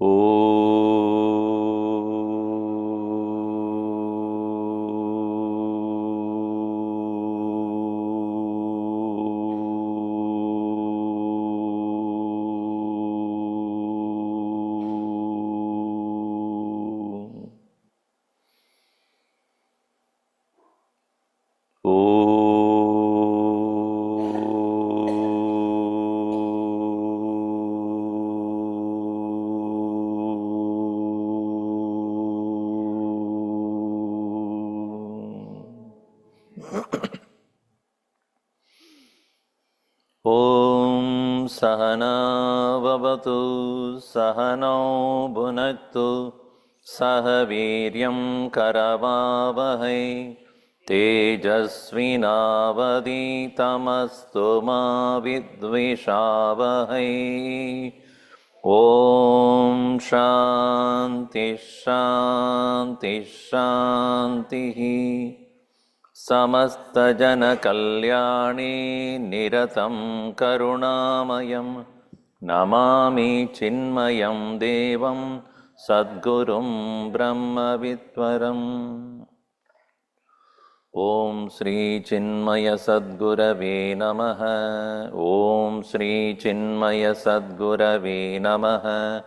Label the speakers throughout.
Speaker 1: Om Sahana Vavatu Sahano Bhunaktu Sahaviryam Karavavahai Tejasvinavaditamastu ma vidvishavahai. Om Shanti Shanti Shanti. Samasta jana kalyani niratam karunamayam namami chinmayam devam sadgurum brahma vidvaram. Om Sri Chinmaya Sadgurave Namaha. Om Sri Chinmaya Sadgurave Namaha.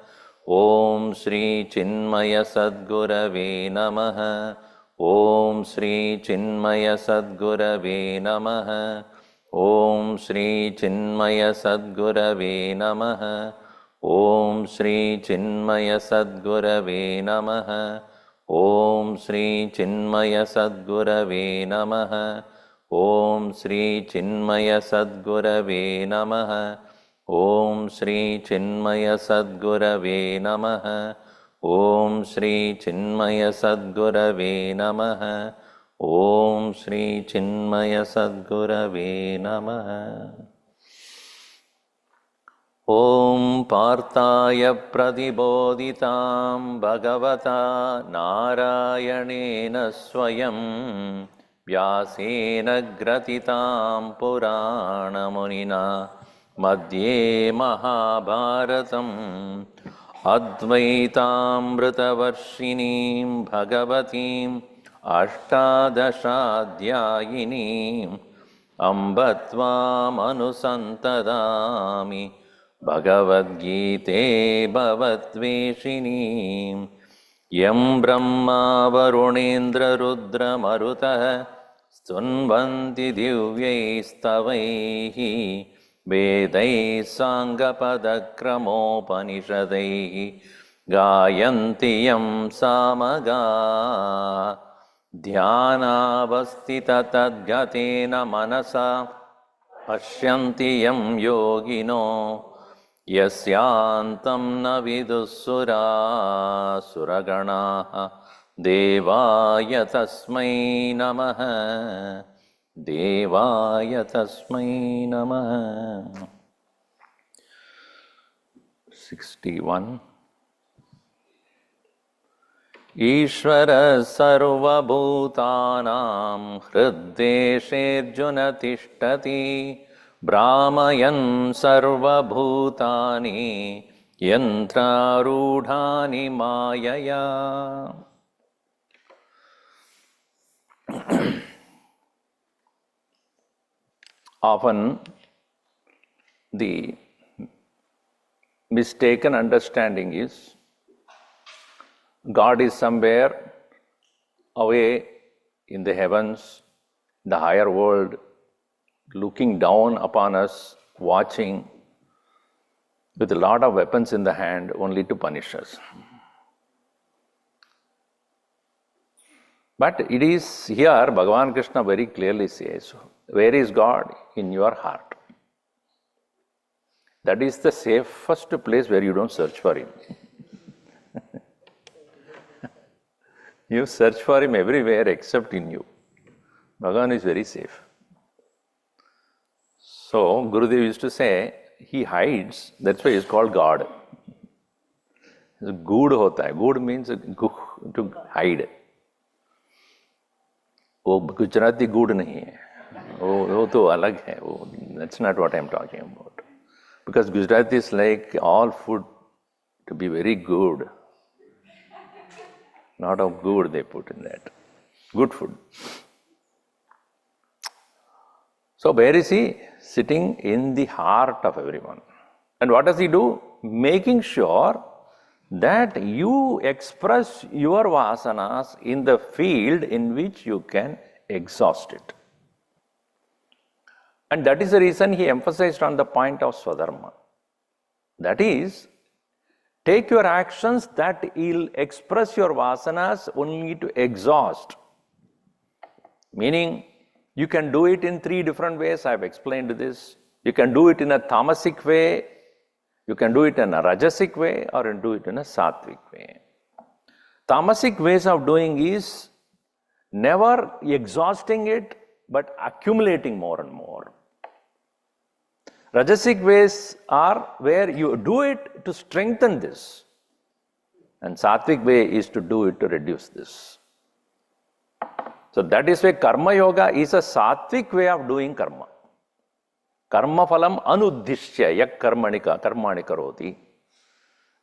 Speaker 1: Om Sri Chinmaya Sadgurave Namaha. Om Sri Chinmaya Sadgurave Namaha. Om Sri Chinmaya Sadgurave Namaha. Om Sri Chinmaya Sadgurave Namaha. Om Sri Chinmaya Sadgurave Namaha. Om Sri Chinmaya Sadgurave Namaha. Om Sri Chinmaya Sadgurave Namaha. Om Sri Chinmaya Sadgurave Namaha. Om Sri Chinmaya Sadgurave Namaha. Om Parthaya Pradibodhitam Bhagavata Narayanena Swayam Vyasena Gratitam Purana Munina Madhye Mahabharatam Advaitamritavarshinim Bhagavatim Ashtadashadhyayinim Ambatvam Anusantadami Bhagavad Gita Bhavatveshinim Yam Brahma Varunendra Rudra Marutah Stunvanti Divyaistavaihi Vedai Sangapadakramopanisadaihi Gayanti Yam Samaga Dhyanavastita Tadgatena Manasa Pashyanti Yam Yogino Yasyantam na vidussura suraganaha Devaya tasmai namaha Devaya tasmai namaha. 61. Ishvara sarva bhutanam hriddesherjuna tishtati Brahmayan sarva bhutani yantrarudhani mayaya. Often the mistaken understanding is God is somewhere away in the heavens, the higher world, looking down upon us, watching with a lot of weapons in the hand only to punish us. But it is here Bhagavan Krishna very clearly says, where is God? In your heart. That is the safest place where you don't search for Him. You search for Him everywhere except in you. Bhagavan is very safe. So, Gurudev used to say, He hides, that's why He is called God. Good hota hai. Good means to hide. वो गुजराती गुड़ नहीं है, वो तो अलग है, वो that's not what I'm talking about. Because Gujarati is like all food to be very good. Lot of good they put in that. Good food. So where is he? Sitting in the heart of everyone. And what does he do? Making sure that you express your vasanas in the field in which you can exhaust it. And that is the reason he emphasized on the point of Swadharma. That is, take your actions that will express your vasanas only to exhaust. Meaning, you can do it in 3 different ways. I have explained this. You can do it in a tamasic way, you can do it in a rajasic way, or you can do it in a sattvic way. Tamasic ways of doing is never exhausting it, but accumulating more and more. Rajasic ways are where you do it to strengthen this. And sattvic way is to do it to reduce this. So that is why karma yoga is a sattvic way of doing karma. Karma phalam anuddishya yak karmani karoti.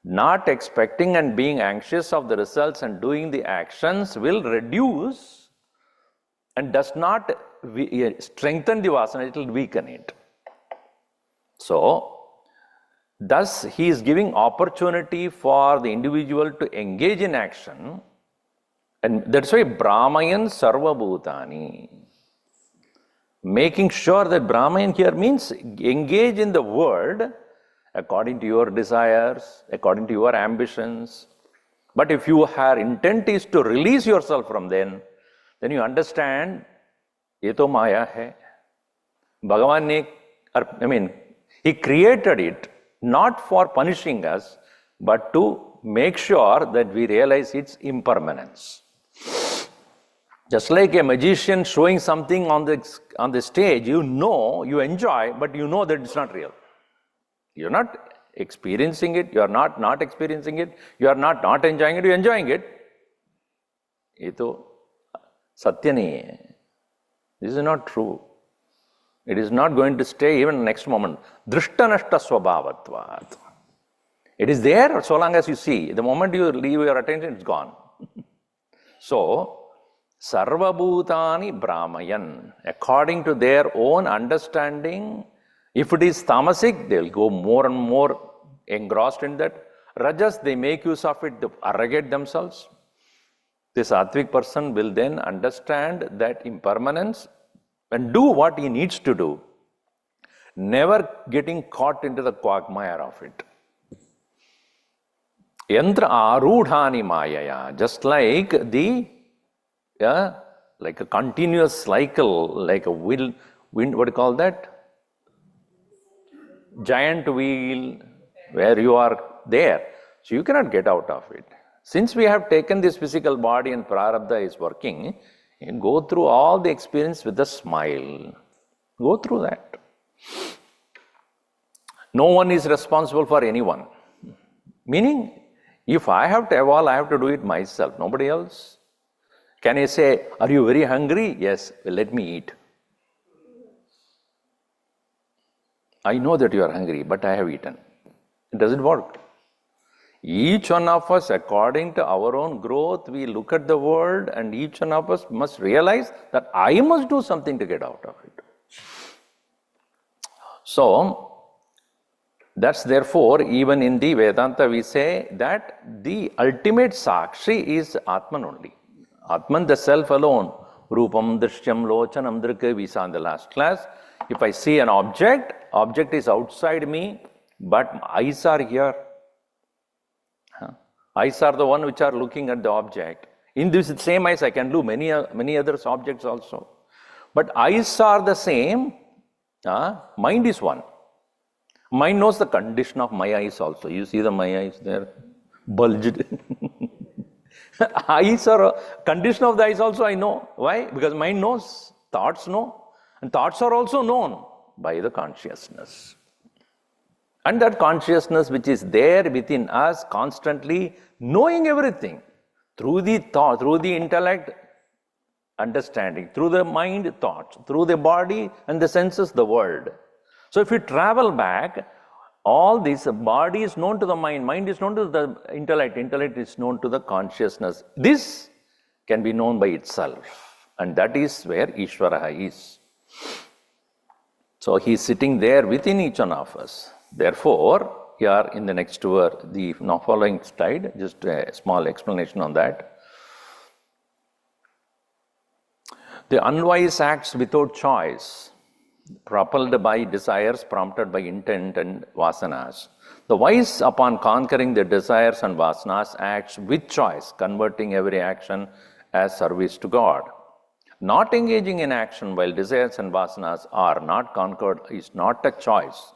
Speaker 1: Not expecting and being anxious of the results and doing the actions will reduce and does not strengthen the vasana, it will weaken it. So, thus he is giving opportunity for the individual to engage in action, and that's why Brahmayan Sarva Bhutani. Making sure that Brahmayan here means engage in the world according to your desires, according to your ambitions. But if your intent is to release yourself from them, then you understand, ye to maya hai. Bhagavan ne, he created it not for punishing us, but to make sure that we realize its impermanence. Just like a magician showing something on the stage, you enjoy, but you know that it's not real. You're not experiencing it, you are not experiencing it, you are not enjoying it, you're enjoying it. Ye to satya nahi hai. This is not true. It is not going to stay even next moment. Drishtanashta swabhavatvat. It is there so long as you see. The moment you leave your attention, it's gone. So, Sarva Bhutani Brahmayan, according to their own understanding, if it is tamasic, they will go more and more engrossed in that. Rajas, they make use of it to arrogate themselves. The sattvic person will then understand that impermanence and do what he needs to do, never getting caught into the quagmire of it. Yantra arudhani mayaya, just like like a continuous cycle, like a wind, what do you call that? Giant wheel, where you are there. So you cannot get out of it. Since we have taken this physical body and prarabdha is working, you go through all the experience with a smile. Go through that. No one is responsible for anyone. Meaning, if I have to evolve, I have to do it myself, nobody else. Can I say, are you very hungry? Yes, well, let me eat. I know that you are hungry, but I have eaten. It doesn't work. Each one of us, according to our own growth, we look at the world, and each one of us must realize that I must do something to get out of it. So, that's therefore, even in the Vedanta, we say that the ultimate Sakshi is Atman only. Atman, the self alone. Rupam, Drishyam, Lochanam, Drika, we saw in the last class. If I see an object is outside me, but eyes are here. Eyes are the one which are looking at the object. In this same eyes, I can do many other objects also. But eyes are the same. Mind is one. Mind knows the condition of my eyes also. You see my eyes there, bulged. Eyes are condition of the eyes also I know. Why? Because mind knows. Thoughts know. And thoughts are also known by the consciousness. And that consciousness which is there within us constantly knowing everything through the thought, through the intellect, understanding, through the mind, thoughts, through the body and the senses, the world. So if you travel back, All this, body is known to the mind is known to the intellect is known to the consciousness. This can be known by itself, and that is where Ishvara is. So he is sitting there within each one of us. Therefore, here in the next verse, the now following slide, just a small explanation on that. The unwise acts without choice, propelled by desires, prompted by intent and vasanas. The wise, upon conquering the desires and vasanas, acts with choice, converting every action as service to God. Not engaging in action while desires and vasanas are not conquered is not a choice.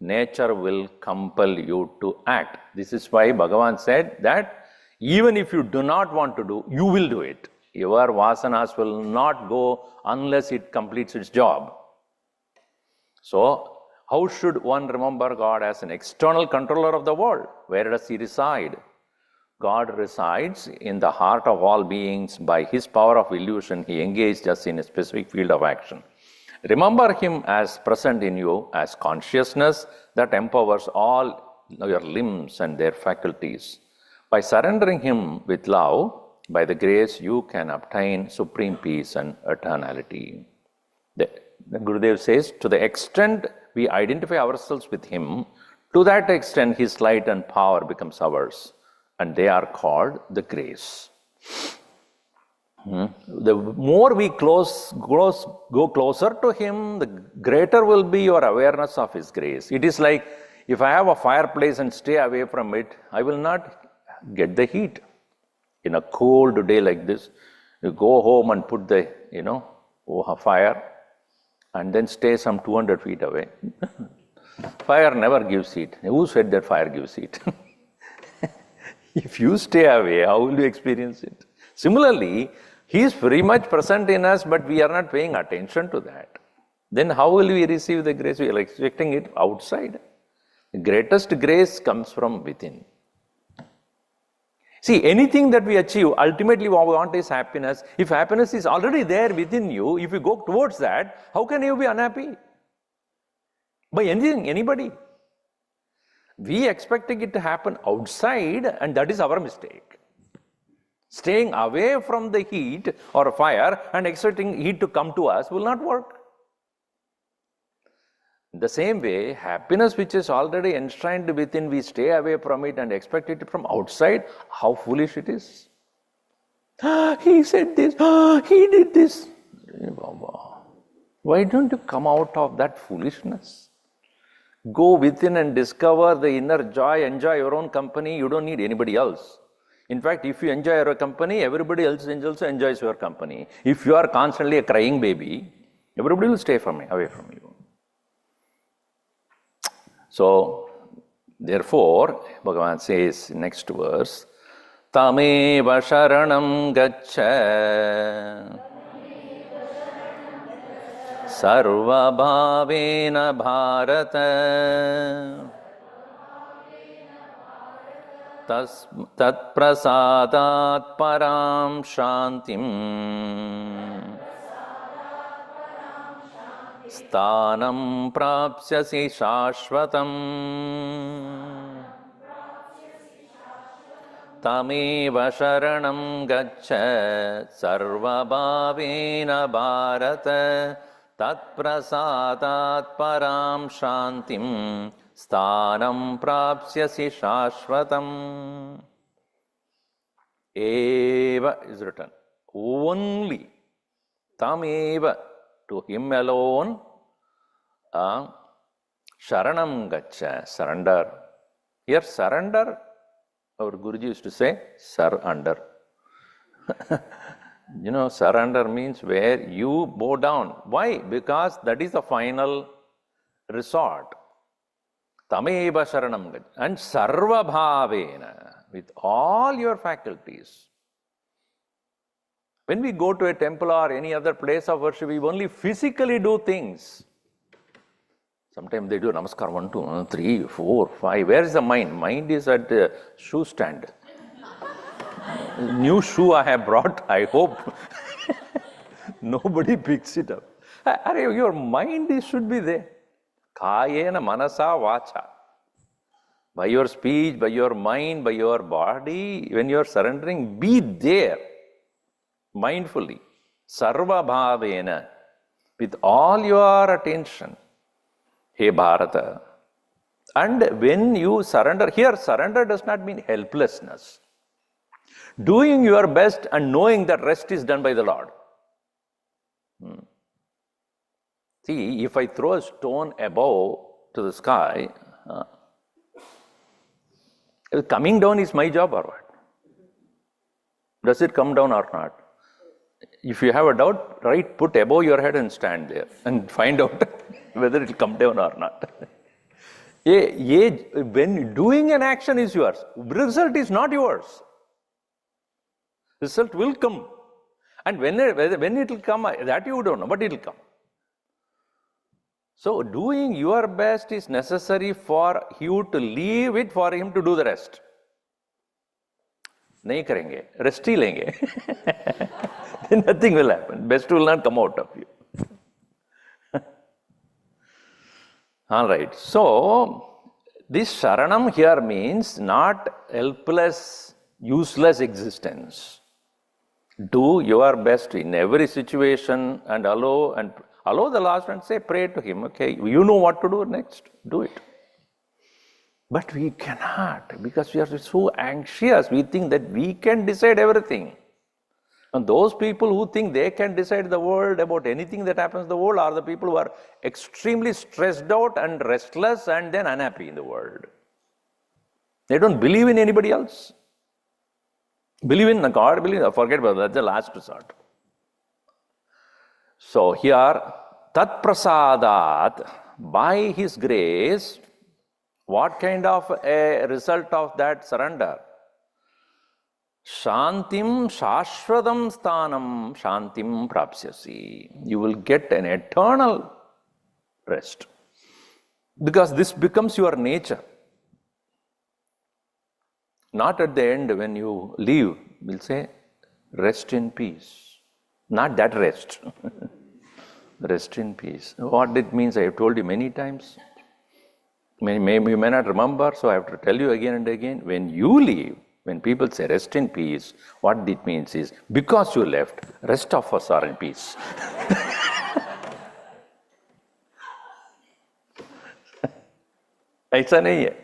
Speaker 1: Nature will compel you to act. This is why Bhagavan said that even if you do not want to do, you will do it. Your vasanas will not go unless it completes its job. So, how should one remember God as an external controller of the world? Where does He reside? God resides in the heart of all beings. By His power of illusion, He engaged us in a specific field of action. Remember Him as present in you, as consciousness that empowers all your limbs and their faculties. By surrendering Him with love, by the grace you can obtain supreme peace and eternality. The Gurudev says, to the extent we identify ourselves with Him, to that extent His light and power becomes ours, and they are called the grace. The more we go closer to Him, the greater will be your awareness of His grace. It is like, if I have a fireplace and stay away from it, I will not get the heat. In a cold day like this, you go home and put the, fire, and then stay some 200 feet away. Fire never gives heat. Who said that fire gives heat? If you stay away, how will you experience it? Similarly, He is very much present in us, but we are not paying attention to that. Then how will we receive the grace? We are expecting it outside. The greatest grace comes from within. See, anything that we achieve, ultimately what we want is happiness. If happiness is already there within you, if you go towards that, how can you be unhappy? By anything, anybody. We expecting it to happen outside, and that is our mistake. Staying away from the heat or fire and expecting heat to come to us will not work. The same way, happiness which is already enshrined within, we stay away from it and expect it from outside. How foolish it is. He said this, he did this. Why don't you come out of that foolishness? Go within and discover the inner joy, enjoy your own company. You don't need anybody else. In fact, if you enjoy your company, everybody else also enjoys your company. If you are constantly a crying baby, everybody will stay away from you. So, therefore, Bhagavan says, next verse, Tameva sharanam gaccha sarva bhavena bharata tat prasadat param shantim Sthanam prapsyasi shashvatam Tameva sharanam gaccha sarva bhavena bharata tat prasadat param shantim Sthanam prapsyasi shashvatam. Eva is written. Only. Tameva. To Him alone, sharanam gaccha, surrender. Here, surrender, our Guruji used to say, surrender. Surrender means where you bow down. Why? Because that is the final resort. Tameva sharanam gaccha. And sarva bhavena, with all your faculties. When we go to a temple or any other place of worship, we only physically do things. Sometimes they do namaskar 1, 2, 3, 4, 5. Where is the mind? Mind is at the shoe stand. New shoe I have brought, I hope. Nobody picks it up. Your mind should be there. Kayena manasa vacha. by your speech, by your mind, by your body, when you are surrendering, be there mindfully, sarva bhavena, with all your attention. Hey Bharata. And when you surrender, here surrender does not mean helplessness. Doing your best and knowing that rest is done by the Lord. See, if I throw a stone above to the sky, coming down is my job or what? Does it come down or not? If you have a doubt, right, put above your head and stand there and find out whether it will come down or not. When doing an action is yours, result is not yours. Result will come. And when it will come, that you don't know, but it will come. So doing your best is necessary for you to leave it for him to do the rest. नहीं करेंगे, rest ही लेंगे. Then nothing will happen. Best will not come out of you. All right. So this Sharanam here means not helpless, useless existence. Do your best in every situation and allow the last and say, pray to him. Okay, you know what to do next. Do it. But we cannot, because we are so anxious. We think that we can decide everything. And those people who think they can decide the world about anything that happens in the world are the people who are extremely stressed out and restless and then unhappy in the world. They don't believe in anybody else. Believe in God, forget about that, that's the last resort. So here, Tat Prasadat, by his grace, what kind of a result of that surrender? Shantim Shashwadam Sthanam Shantim Prapsyasi. You will get an eternal rest. Because this becomes your nature. Not at the end when you leave, we'll say, rest in peace. Not that rest. Rest in peace. What it means, I have told you many times. You may not remember, so I have to tell you again and again. When you leave, when people say rest in peace, what it means is, because you left, rest of us are in peace. ऐसा नहीं है.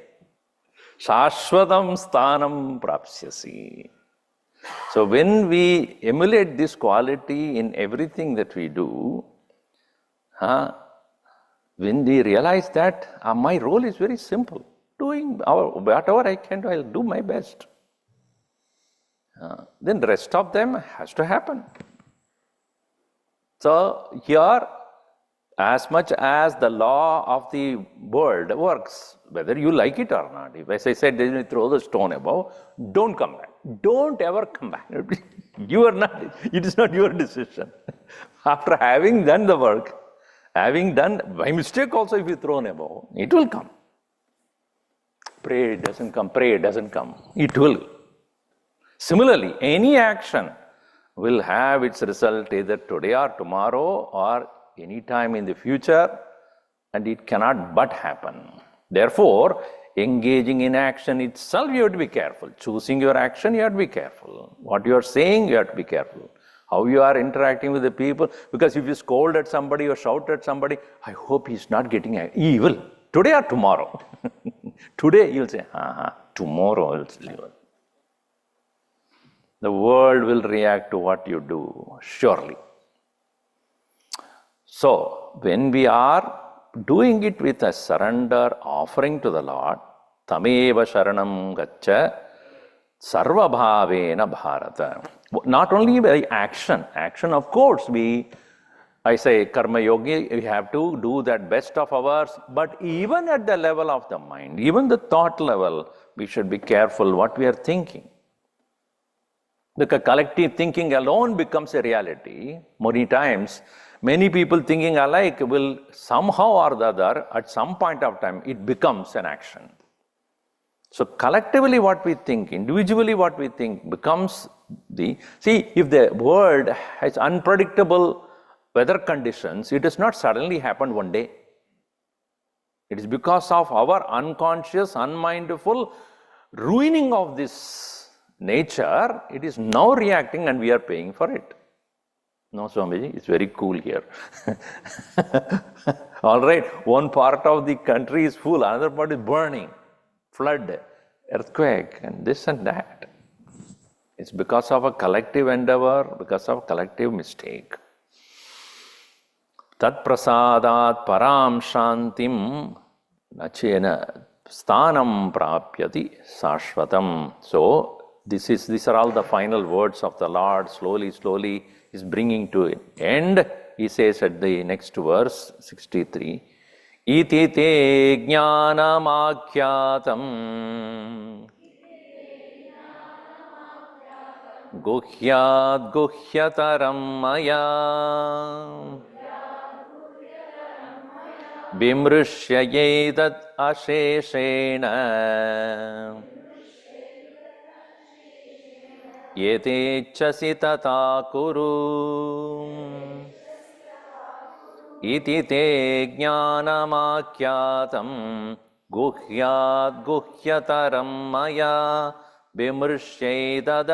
Speaker 1: Shashwadam sthanam prapsyasi. So when we emulate this quality in everything that we do, when we realize that my role is very simple, doing whatever I can do, I'll do my best. Then the rest of them has to happen. So here, as much as the law of the world works, whether you like it or not, if as I said, you throw the stone above, don't come back. Don't ever come back. It is not your decision. After having done the work, having done, by mistake also if you throw above, it will come. Pray, it doesn't come. Pray, it doesn't come. It will. Similarly, any action will have its result either today or tomorrow or any time in the future, and it cannot but happen. Therefore, engaging in action itself, you have to be careful. Choosing your action, you have to be careful. What you are saying, you have to be careful. How you are interacting with the people, because if you scold at somebody or shout at somebody, I hope he's not getting evil. Today or tomorrow? Today you'll say, tomorrow I'll tell you. The world will react to what you do, surely. So, when we are doing it with a surrender offering to the Lord, Tameva Sharanam Gaccha Sarva Bhavena Bharata. Not only by action, of course, I say Karma Yogi, we have to do that best of ours, but even at the level of the mind, even the thought level, we should be careful what we are thinking. Because collective thinking alone becomes a reality. Many times, many people thinking alike will somehow or the other, at some point of time, it becomes an action. So collectively what we think, individually what we think becomes if the world has unpredictable weather conditions, it does not suddenly happen one day. It is because of our unconscious, unmindful ruining of this nature, it is now reacting and we are paying for it. No, Swamiji, it's very cool here. All right, one part of the country is full, another part is burning, flood, earthquake, and this and that. It's because of a collective endeavor, because of a collective mistake. Tat prasadat param shantim nachena sthanam prapyati sashvatam. So, these are all the final words of the Lord. Slowly is bringing to an end. He says at the next verse, 63, Iti te jnanam akyatam guhyat guhyataram maya bimrishyayedat asheshena yetechasi tata kuru iti te jnanamakyatam guhyat guhyataram maya bimrishyayedat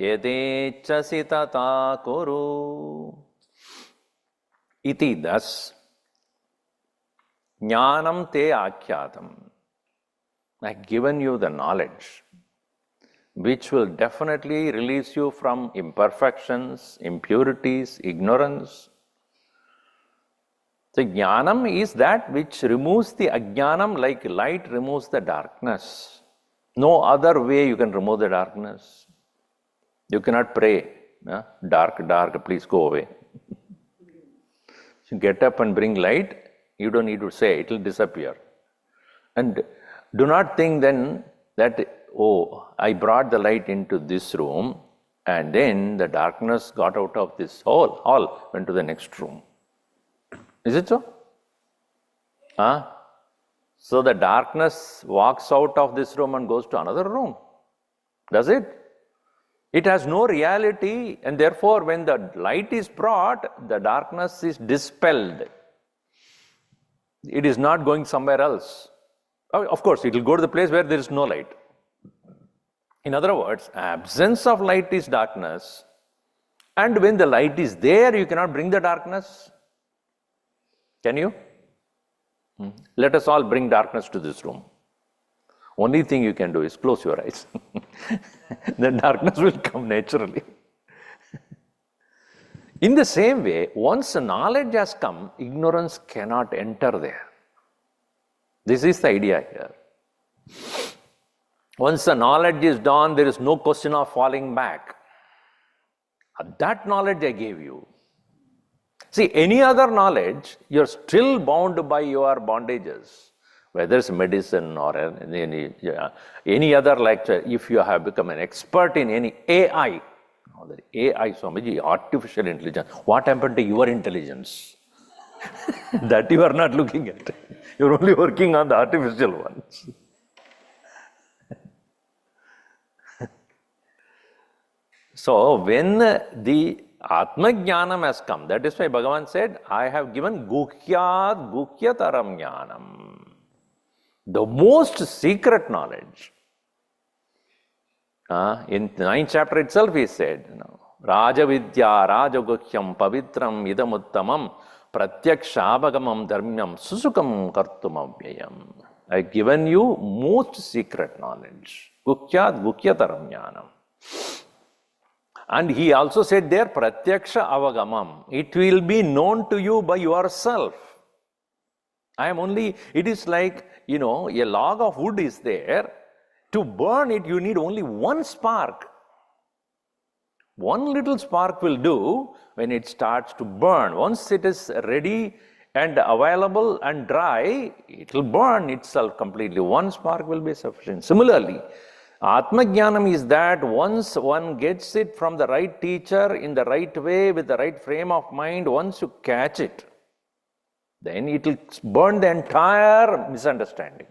Speaker 1: yetechasi tata kuru. Iti, thus, jnanam te akyatam. I have given you the knowledge which will definitely release you from imperfections, impurities, ignorance. So, jnanam is that which removes the ajnanam like light removes the darkness. No other way you can remove the darkness. You cannot pray, dark, dark, please go away. You get up and bring light, you don't need to say, it will disappear. And do not think then that, oh, I brought the light into this room and then the darkness got out of this hall, went to the next room. Is it so? So the darkness walks out of this room and goes to another room. Does it? It has no reality, and therefore when the light is brought, the darkness is dispelled. It is not going somewhere else. Of course, it will go to the place where there is no light. In other words, absence of light is darkness, and when the light is there, you cannot bring the darkness. Can you? Let us all bring darkness to this room. Only thing you can do is close your eyes. Then darkness will come naturally. In the same way, once knowledge has come, ignorance cannot enter there. This is the idea here. Once the knowledge is done, there is no question of falling back. That knowledge I gave you. See, any other knowledge, you're still bound by your bondages. Whether it's medicine or any other lecture, if you have become an expert in any AI, Swamiji, artificial intelligence, what happened to your intelligence? That you are not looking at. You're only working on the artificial ones. So, when the Atma Jnanam has come, that is why Bhagavan said, I have given Guhyat Guhyataram Jnanam. The most secret knowledge. In the 9th chapter itself he said, Raja Vidya, Raja Guhyam, Pavitram, Idamuttamam, Pratyakshabhagamam Dharmyam, Susukam Kartum Avyayam. I have given you most secret knowledge. Guhyat Guhyataram Jnanam. And he also said there, Pratyaksha Avagamam. It will be known to you by yourself. It is like, a log of wood is there. To burn it, you need only one spark. One little spark will do when it starts to burn. Once it is ready and available and dry, it will burn itself completely. One spark will be sufficient. Similarly, Atma Jnanam is that once one gets it from the right teacher in the right way with the right frame of mind, once you catch it, then it will burn the entire misunderstanding.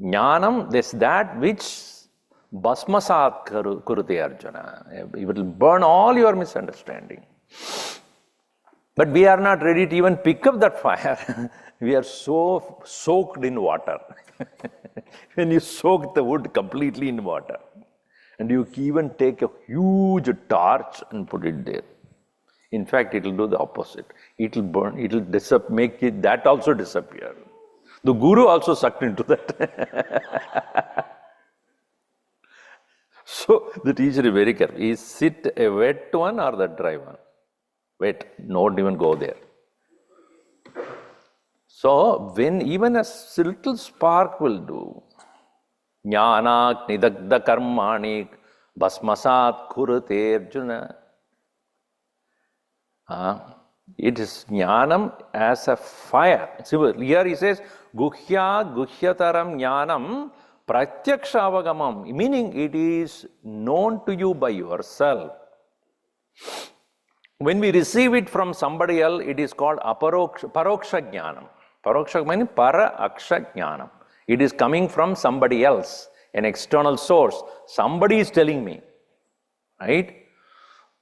Speaker 1: Jnanam is that which Bhasmasat Kurute Arjuna. It will burn all your misunderstanding. But we are not ready to even pick up that fire. We are so soaked in water. When you soak the wood completely in water, and you even take a huge torch and put it there. In fact, it will do the opposite. It will burn, it will make it, that also disappear. The guru also sucked into that. So the teacher is very careful. Is it a wet one or the dry one? Wet, don't even go there. So when even a little spark will do, jnana nidagda karmani bhasmasat kurate Arjuna. It is jnanam as a fire. Here he says, guhya guhyataram jnanam pratyaksha, meaning it is known to you by yourself. When we receive it from somebody else, it is called paroksha jnanam. Paroksha means para aksha jnanam. It is coming from somebody else, an external source. Somebody is telling me, right?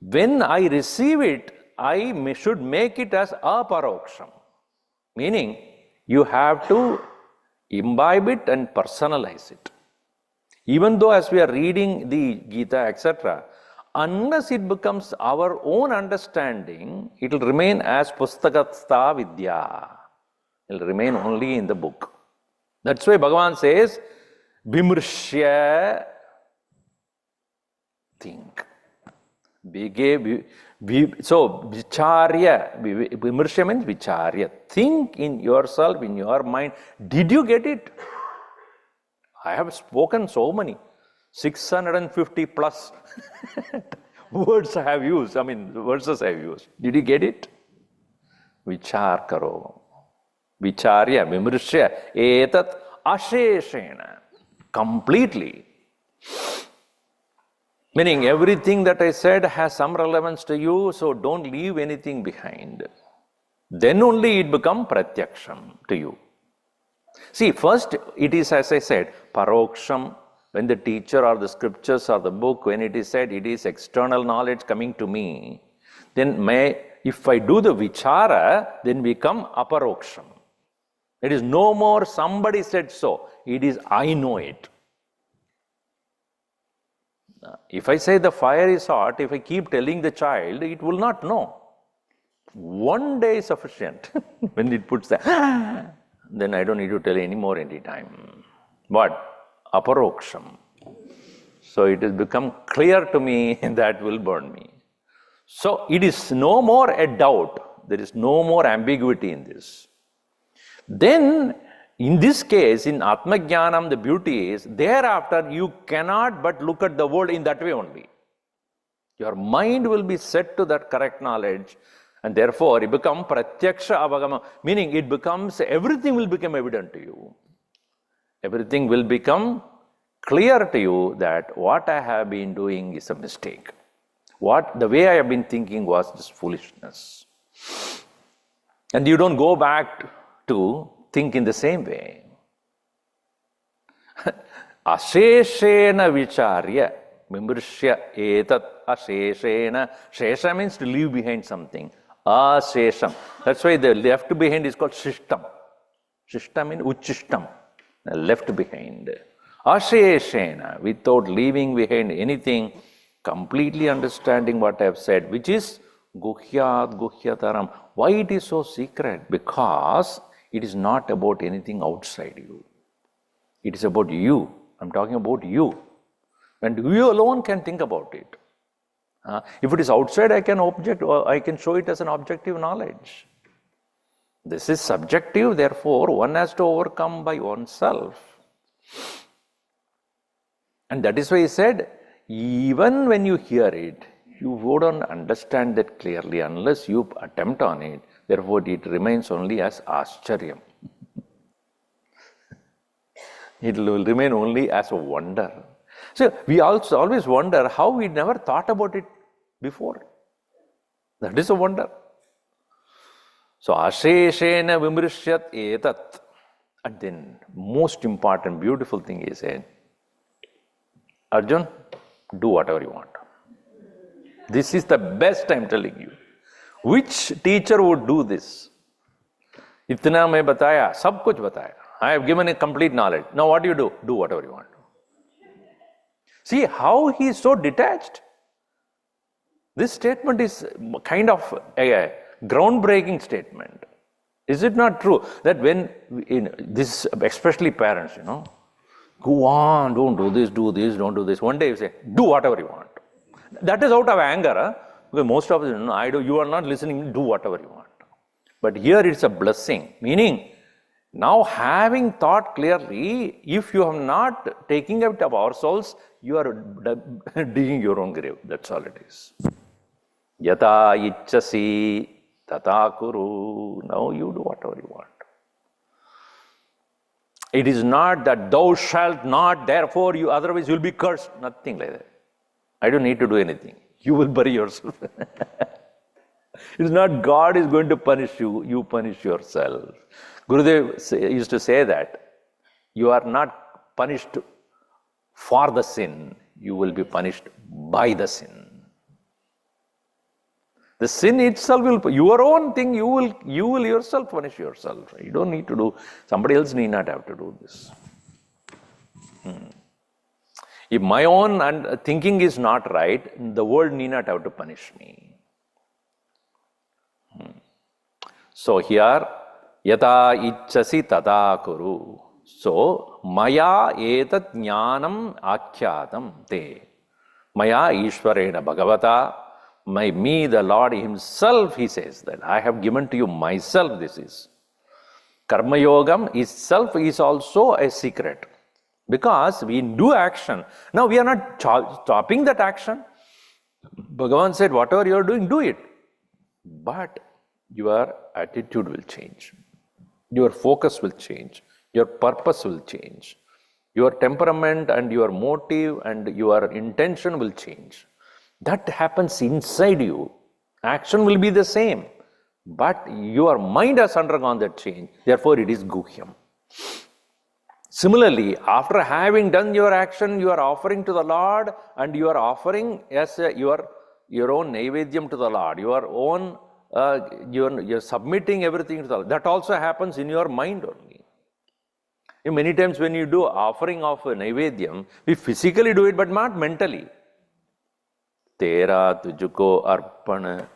Speaker 1: When I receive it, I should make it as aparoksham. Meaning, you have to imbibe it and personalize it. Even though as we are reading the Gita, etc., unless it becomes our own understanding, it will remain as pustakatstha vidya. It will remain only in the book. That's why Bhagavan says, vimrshya, think. So, vicharya, vimrshya means vicharya. Think in yourself, in your mind. Did you get it? I have spoken so many, 650 plus words I have used, verses I have used. Did you get it? Vichar karo. Vicharya, vimrshya, etat asheshena. Completely. Meaning everything that I said has some relevance to you, so don't leave anything behind. Then only it becomes pratyaksham to you. See, first it is, as I said, paroksham. When the teacher or the scriptures or the book, when it is said it is external knowledge coming to me, then if I do the vichara, then become aparoksham. It is no more somebody said so. It is I know it. If I say the fire is hot, if I keep telling the child, it will not know. One day is sufficient. When it puts that, then I don't need to tell anymore any time. But aparoksham. So it has become clear to me that will burn me. So it is no more a doubt. There is no more ambiguity in this. Then, in this case, in Atma Jnanam, the beauty is, thereafter you cannot but look at the world in that way only. Your mind will be set to that correct knowledge, and therefore it becomes pratyaksha avagama, meaning it becomes, everything will become evident to you. Everything will become clear to you that what I have been doing is a mistake. The way I have been thinking was just foolishness. And you don't go back to think in the same way. Asheshena vicharya, vimrshya etat asheshena. Shesha means to leave behind something. Ashesham. That's why the left behind is called shishtam. Shishtam means uchishtam, left behind. Asheshena, without leaving behind anything, completely understanding what I have said, which is guhyat guhyataram. Why it is so secret? Because it is not about anything outside you. It is about you. I'm talking about you. And you alone can think about it. If it is outside, I can show it as an objective knowledge. This is subjective, therefore one has to overcome by oneself. And that is why he said, even when you hear it, you wouldn't understand that clearly unless you attempt on it. Therefore, it remains only as ascharyam. It will remain only as a wonder. So, we also always wonder how we never thought about it before. That is a wonder. So, asheshena vimrishyat etat. And then, most important, beautiful thing is said, Arjun, do whatever you want. This is the best I'm telling you. Which teacher would do this? Itna mein bataya, sab kuch bataya. I have given a complete knowledge. Now what do you do? Do whatever you want. See how he is so detached. This statement is kind of a groundbreaking statement. Is it not true that when this, especially parents, go on, don't do this, don't do this. One day you say, do whatever you want. That is out of anger. Huh? Because most of us, you are not listening, do whatever you want. But here it's a blessing, meaning now having thought clearly, if you have not taken out of our souls, you are digging your own grave. That's all it is. Yata ichchasi tata kuru. Now you do whatever you want. It is not that thou shalt not, therefore you, otherwise you will be cursed. Nothing like that. I don't need to do anything. You will bury yourself. It's not God is going to punish you, you punish yourself. Gurudev used to say that you are not punished for the sin, you will be punished by the sin. The sin itself will, your own thing, you will yourself punish yourself. You don't need to do, somebody else need not have to do this. If my own thinking is not right, the world need not have to punish me. So here, yata ichchasi tata kuru. So, maya etat jnanam akyatam te. Maya Ishwarena Bhagavata. Me, the Lord Himself, He says that I have given to you myself, this is. Karma Yogam itself is also a secret. Because we do action. Now we are not stopping that action. Bhagavan said, whatever you are doing, do it. But your attitude will change. Your focus will change. Your purpose will change. Your temperament and your motive and your intention will change. That happens inside you. Action will be the same. But your mind has undergone that change. Therefore, it is guhyam. Similarly, after having done your action, you are offering to the Lord and you are offering as your own naivedyam to the Lord. Your own, you're submitting everything to the Lord. That also happens in your mind only. Many times when you do offering of naivedyam, we physically do it but not mentally. Tera tujko arpan,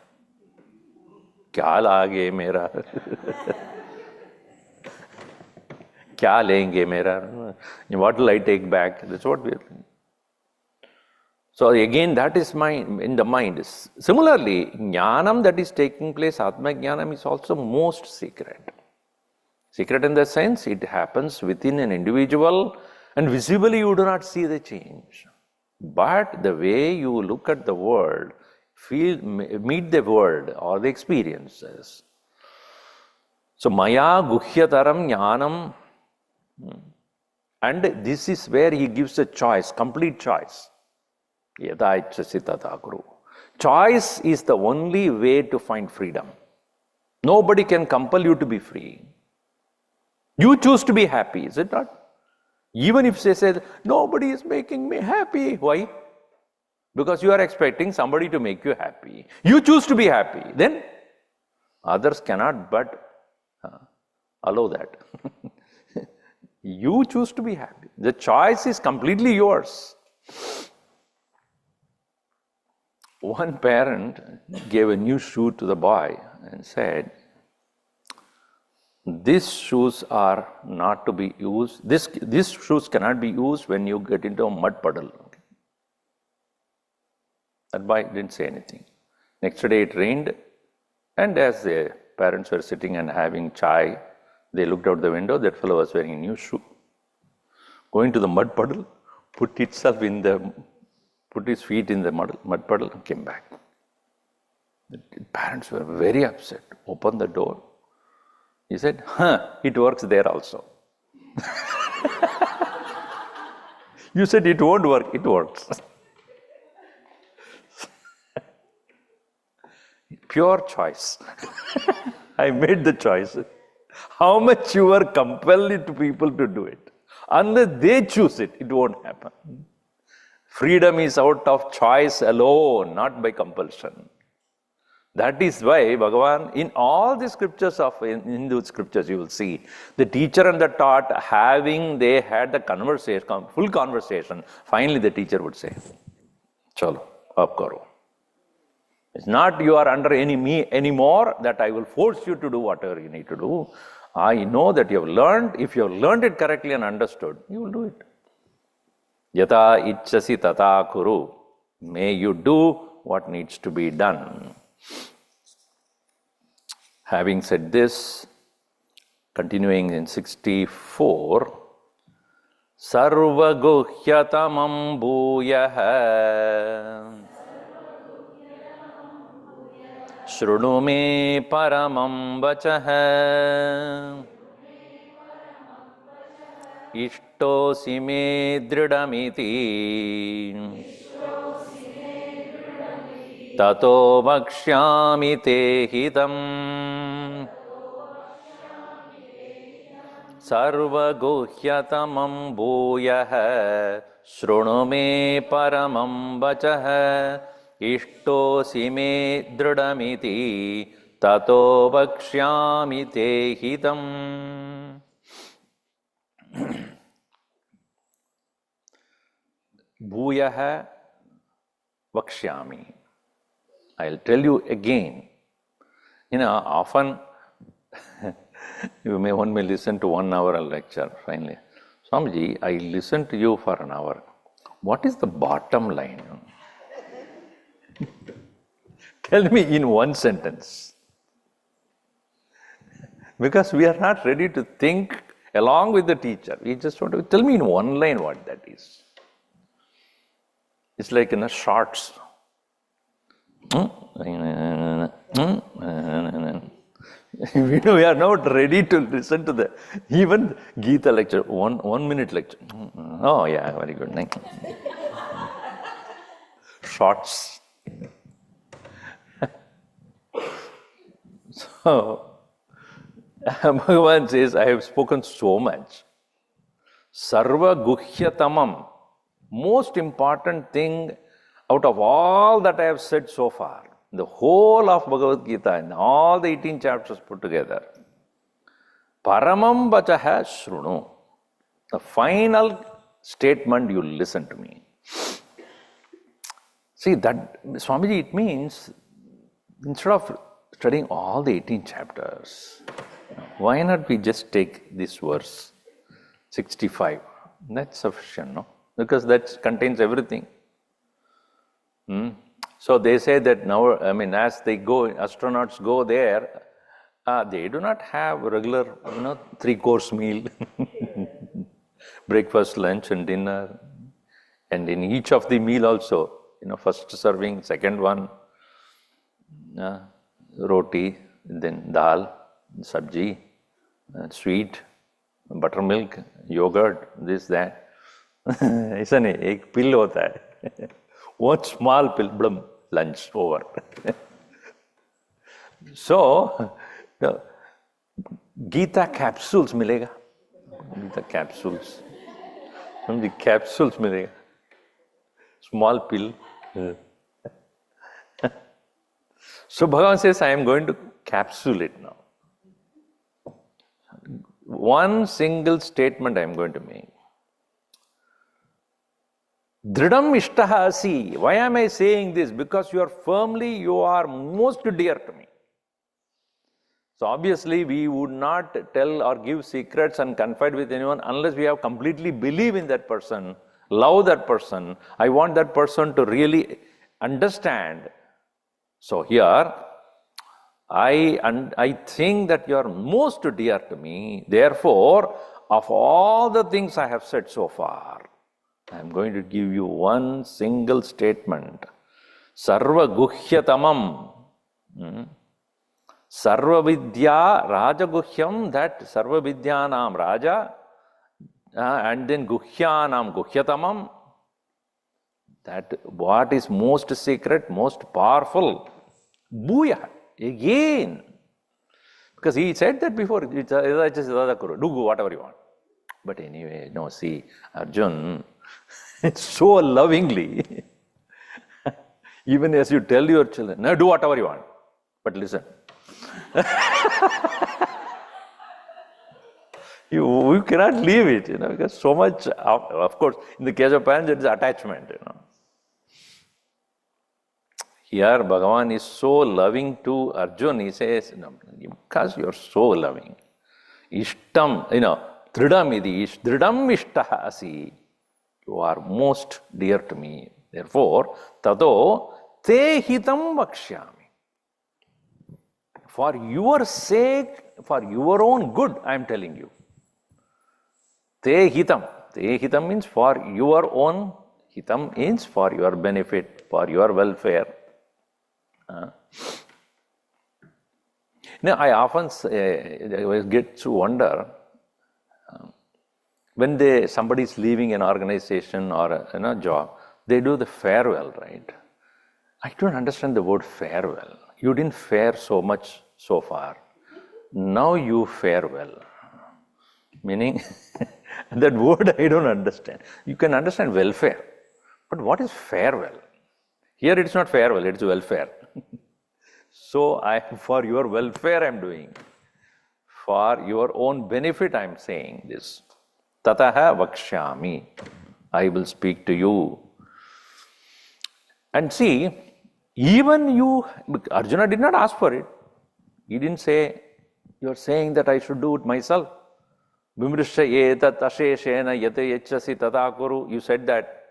Speaker 1: kya lage mera? Kya lenge mera? What will I take back? That's what we are thinking. So again, that is in the mind. Similarly, jnanam that is taking place, Atma Jnanam, is also most secret. Secret in the sense it happens within an individual and visibly you do not see the change. But the way you look at the world, meet the world or the experiences. So Maya Guhyataram Jnanam, and this is where he gives a choice, complete choice. Yada ichchasi tata kuru. Choice is the only way to find freedom. Nobody can compel you to be free. You choose to be happy, is it not? Even if they say, nobody is making me happy. Why? Because you are expecting somebody to make you happy. You choose to be happy. Then others cannot but allow that. You choose to be happy. The choice is completely yours. One parent gave a new shoe to the boy and said, these shoes are not to be used. These shoes cannot be used when you get into a mud puddle. Okay. That boy didn't say anything. Next day it rained, and as the parents were sitting and having chai, they looked out the window. That fellow was wearing a new shoe. Going to the mud puddle, put his feet in the mud puddle, and came back. The parents were very upset. Opened the door. He said, it works there also. You said it won't work, it works. Pure choice. I made the choice. How much you are compelled to people to do it. Unless they choose it, it won't happen. Freedom is out of choice alone, not by compulsion. That is why Bhagavan, in all the scriptures of Hindu scriptures, you will see the teacher and the taught they had the conversation, full conversation. Finally, the teacher would say, "Chalo, ab karo." It's not you are under me anymore that I will force you to do whatever you need to do. I know that you have learned. If you have learned it correctly and understood, you will do it. Yata ichchasi tata kuru. May you do what needs to be done. Having said this, continuing in 64, Sarva guhyatamam bhuyaha Shrudu me paramam vachaha Ishtosi me dridamiti Tato vakshyami te hitam Sarva guhyatamam bhuyaha Shrudu me paramam vachaha Ishtosi me dridamiti Tato vakshyami te hitam. Bhuyaha vakshyami. I'll tell you again. Often one may listen to 1 hour lecture finally. Swamiji, I listened to you for an hour. What is the bottom line? Tell me in one sentence. Because we are not ready to think along with the teacher. We just want to tell me in one line what that is. It's like in a shorts. We are not ready to listen to the even Gita lecture, 1 minute lecture. Oh yeah, very good. Thank you. Shorts. So Bhagavan says, I have spoken so much. Sarva guhyatamam. Most important thing out of all that I have said so far, the whole of Bhagavad Gita and all the 18 chapters put together, paramam vachaha shrunu. The final statement, you listen to me. See that, Swamiji, it means instead of studying all the 18 chapters, why not we just take this verse 65? That's sufficient, no? Because that contains everything. So they say that now, as they go, astronauts go there, they do not have regular, 3-course meal, breakfast, lunch, and dinner. And in each of the meal also, first serving, second one, roti, then dal, sabji, sweet, buttermilk, yogurt, this, that. ऐसा नहीं, एक pill होता है. One small pill, blum, lunch, over. So, the Gita capsules मिलेगा. Gita capsules. The capsules मिलेगा. Small pill. So Bhagavan says, I am going to capsule it now. One single statement I am going to make. Dridam ishtaha asi. Why am I saying this? Because you are most dear to me. So obviously we would not tell or give secrets and confide with anyone unless we have completely believe in that person, love that person. I want that person to really understand. So here, I think that you are most dear to me. Therefore, of all the things I have said so far, I am going to give you one single statement. Sarva guhyatamam. Sarva vidya raja guhyam, that sarva vidyanam raja, and then guhyanam guhyatamam, that what is most secret, most powerful. Bhuya, again. Because he said that before, do whatever you want. But anyway, see, Arjun, so lovingly, even as you tell your children, no, do whatever you want. But listen, you cannot leave it, because so much, of course, in the case of parents, it is attachment, Here, Bhagavan is so loving to Arjun. He says, no, because you are so loving. Ishtam, Tridam idi, Tridam ishtaha asi. You are most dear to me. Therefore, Tado te hitam vakshyami. For your sake, for your own good, I am telling you. Te hitam. Te hitam means for your own, hitam means for your benefit, for your welfare. I often get to wonder, when somebody is leaving an organization or a job, they do the farewell, right? I don't understand the word farewell. You didn't fare so much so far. Now you fare well. Meaning, that word I don't understand. You can understand welfare, but what is farewell? Here it's not farewell, it's welfare. So for your welfare I am doing. For your own benefit I am saying this. Tataha vakshyami. I will speak to you. And see, even you, Arjuna did not ask for it. He didn't say, you are saying that I should do it myself. Vimrishya etat asheshena yate yachasi tatakuru. You said that.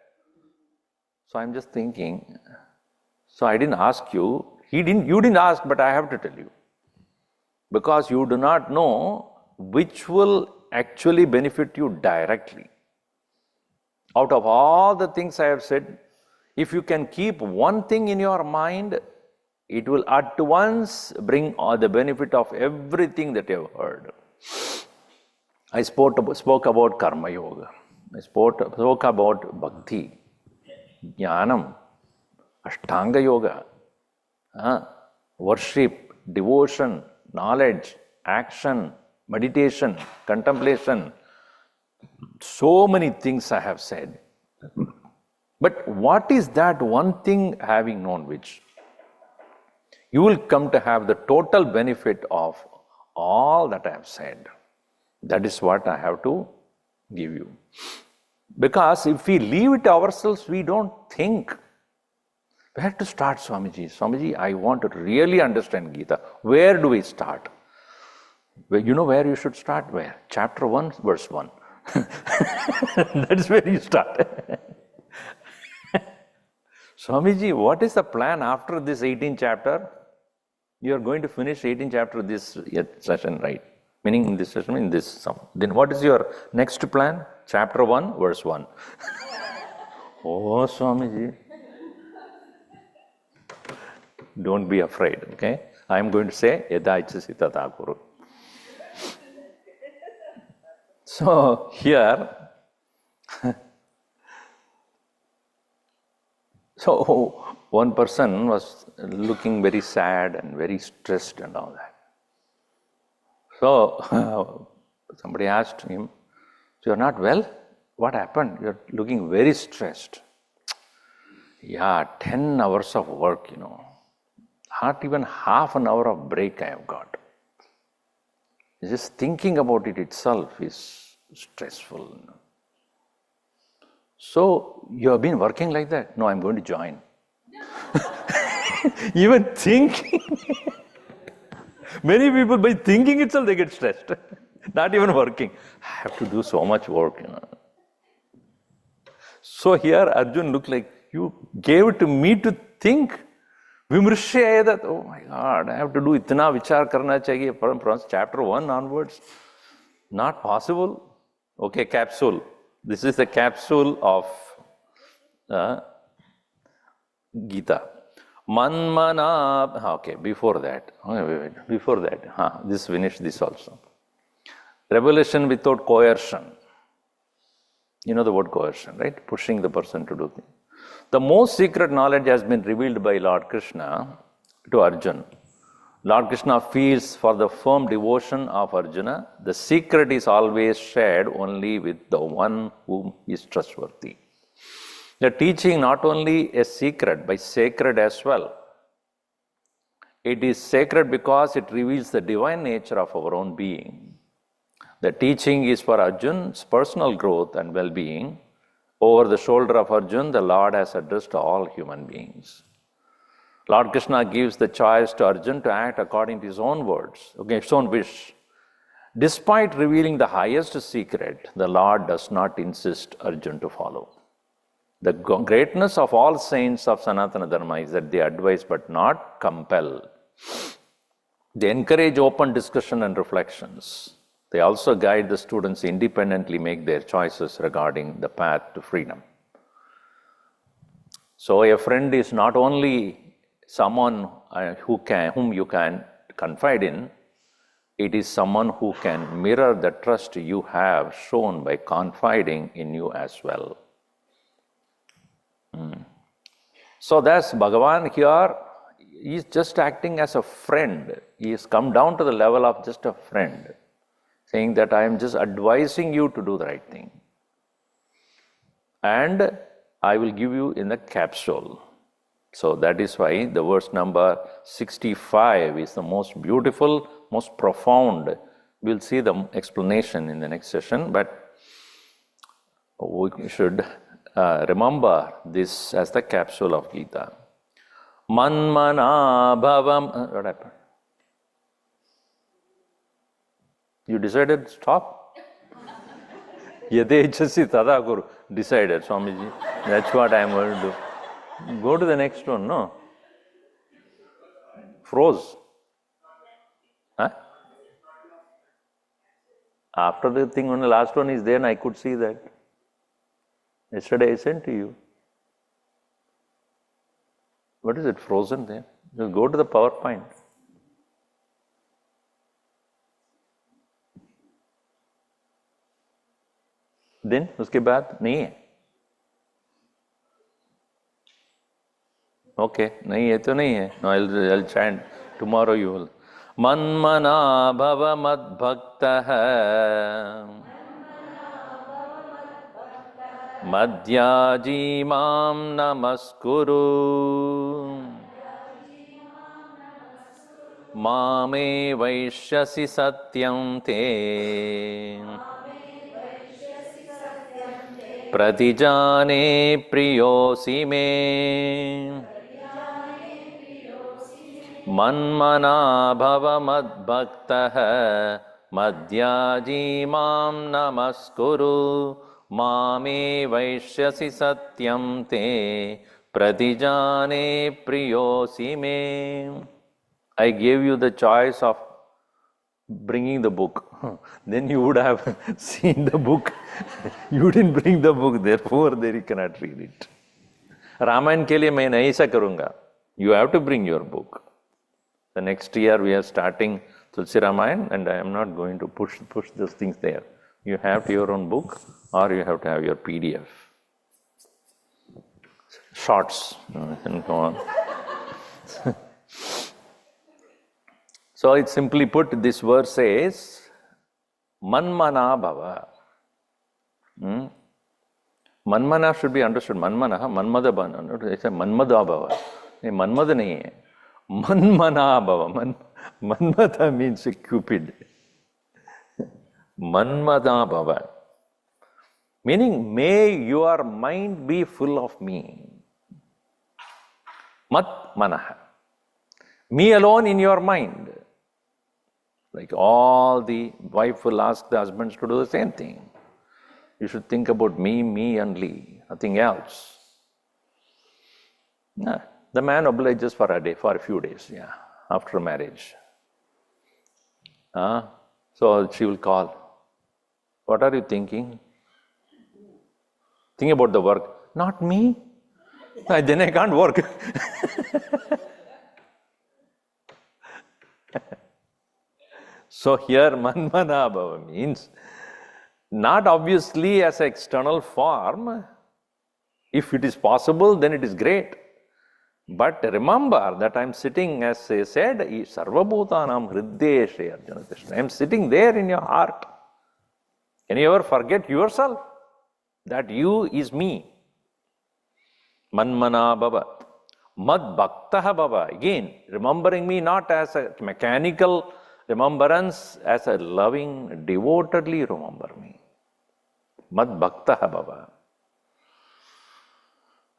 Speaker 1: So I'm just thinking, so I didn't ask you. You didn't ask, but I have to tell you. Because you do not know which will actually benefit you directly. Out of all the things I have said, if you can keep one thing in your mind, it will at once bring all the benefit of everything that you have heard. I spoke about Karma Yoga. I spoke about Bhakti, Jnanam, Ashtanga Yoga, worship, devotion, knowledge, action, meditation, contemplation. So many things I have said. But what is that one thing, having known which? You will come to have the total benefit of all that I have said. That is what I have to give you. Because if we leave it ourselves, we don't think. Where to start, Swamiji? Swamiji, I want to really understand Gita. Where do we start? You know where you should start? Where? Chapter 1, verse 1. That is where you start. Swamiji, what is the plan after this 18th chapter? You are going to finish 18th chapter this session, right? Meaning in this session, in this sum. Then what is your next plan? Chapter 1, verse 1. Oh, Swamiji. Don't be afraid, okay? I am going to say, Yada ichasi tata kuru. So, here, so one person was looking very sad and very stressed and all that. So, somebody asked him, so you're not well? What happened? You're looking very stressed. Yeah, 10 hours of work, Not even half an hour of break I have got. Just thinking about it itself is stressful. So, you have been working like that? No, I'm going to join. Even thinking. Many people, by thinking itself, they get stressed. Not even working. I have to do so much work, So here, Arjun looked like, you gave it to me to think. Vimrishya etat. Oh my God, I have to do itna vichar karna chahiye from chapter 1 onwards. Not possible. Okay, capsule. This is the capsule of Gita. Manmana. Okay, before that. Before that. This finish this also. Revelation without coercion. You know the word coercion, right? Pushing the person to do things. The most secret knowledge has been revealed by Lord Krishna to Arjuna. Lord Krishna feels for the firm devotion of Arjuna. The secret is always shared only with the one whom is trustworthy. The teaching not only a secret, but sacred as well. It is sacred because it reveals the divine nature of our own being. The teaching is for Arjun's personal growth and well-being. Over the shoulder of Arjun, the Lord has addressed all human beings. Lord Krishna gives the choice to Arjun to act according to his own words, his own wish. Despite revealing the highest secret, the Lord does not insist Arjun to follow. The greatness of all saints of Sanatana Dharma is that they advise but not compel. They encourage open discussion and reflections. They also guide the students independently make their choices regarding the path to freedom. So a friend is not only someone whom you can confide in, it is someone who can mirror the trust you have shown by confiding in you as well. So that's Bhagavan here. He is just acting as a friend. He has come down to the level of just a friend, saying that I am just advising you to do the right thing. And I will give you in the capsule. So that is why the verse number 65 is the most beautiful, most profound. We'll see the explanation in the next session, but we should remember this as the capsule of Gita. Manmana bhavam. What happened? You decided to stop? Yadechasi tada guru. Decided, Swamiji. That's what I am going to do. Go to the next one, no? Froze. Huh? After the thing, when the last one is there, and I could see that. Yesterday I sent to you. What is it, frozen there? Just go to the PowerPoint. Then, उसके बाद नहीं है. Okay, नहीं है तो नहीं है. No, I'll chant. Tomorrow you will. Manmana bhava mad bhaktah madhyaji mam namaskuru mame vaishyasi satyam te pratijane priyosi me manmana bhava mad bhaktah madhyaji mam namaskuru mame vaishyasi satyam te pratijane priyosi me. I gave you the choice of bringing the book. Then you would have seen the book. You didn't bring the book, therefore there you cannot read it. Ramayana ke liye main aisa karunga. You have to bring your book. The next year we are starting Tulsi Ramayana, and I am not going to push those things there. You have your own book, or you have to have your PDF. Shorts, and go on. So it's simply put, this verse says, Manmana bhava. Manmana should be understood. Manmana, Manmada bhava. It's a Manmada bhava. Manmada nahi hai. Manmana bhava. Manmada means Cupid. Manmada bhava. Meaning, may your mind be full of me. Mat manaha. Me alone in your mind. Like all the wife will ask the husbands to do the same thing. You should think about me only, nothing else. Yeah. The man obliges for a day, for a few days, after marriage. So she will call. What are you thinking? Think about the work. Not me. Then I can't work. So here Manmana bhava means not obviously as an external form. If it is possible, then it is great. But remember that I am sitting, as I said, Sarvabhutanam Hriddeshe Arjuna Krishna. I am sitting there in your heart. Can you ever forget yourself? That you is me. Manmana bhava. Mad bhaktaha bhava. Again, remembering me not as a mechanical remembrance, as a loving, devotedly remember me. Mad bhaktaha bhava.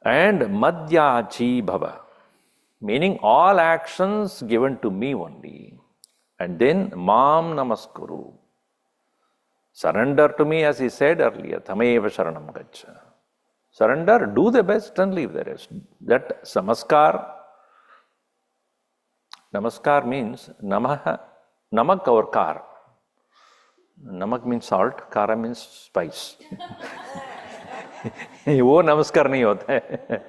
Speaker 1: And madhyachi bhava, meaning all actions given to me only. And then mam namaskuru. Surrender to me, as he said earlier, tameva sharanam gaccha. Surrender, do the best and leave the rest. That namaskar means namaha, namak or kar. Namak means salt, kara means spice. वो नमस्कार नहीं होता है.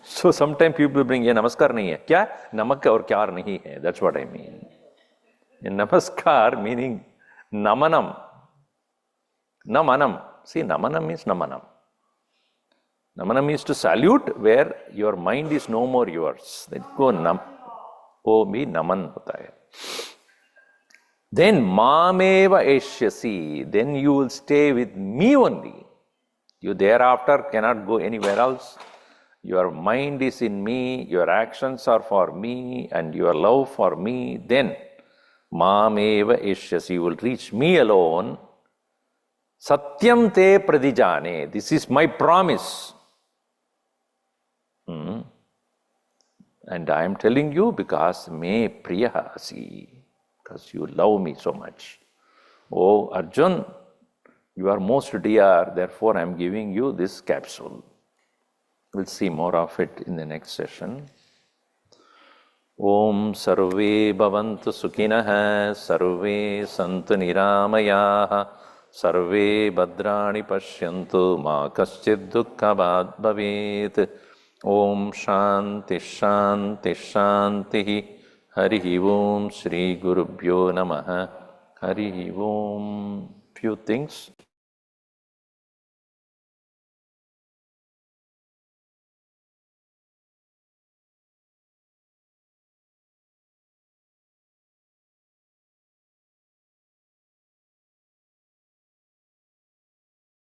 Speaker 1: So sometimes people bring ये नमस्कार नहीं है. क्या? नमक और क्यार नहीं है. That's what I mean. Namaskar meaning namanam. Namanam. See, namanam means namanam. Namanam means to salute where your mind is no more yours. Then go nam. वो भी नमन होता है. Then mameva eshyasi. Then you will stay with me only. You thereafter cannot go anywhere else. Your mind is in me, your actions are for me, and your love for me. Then mameva eshyasi. You will reach me alone. Satyam te pradijane. This is my promise. And I am telling you because me priyaha asi. Because you love me so much. Oh Arjun, you are most dear, therefore I am giving you this capsule. We'll see more of it in the next session. Om sarve bhavantu sukhinah, sarve santu niramayaha, sarve bhadrani pashyantu, ma kaschid dukkha bhavet. Om shanti shanti shanti. Harihi Om Shri Gurubhyo Namaha. Harihi Om. Few things.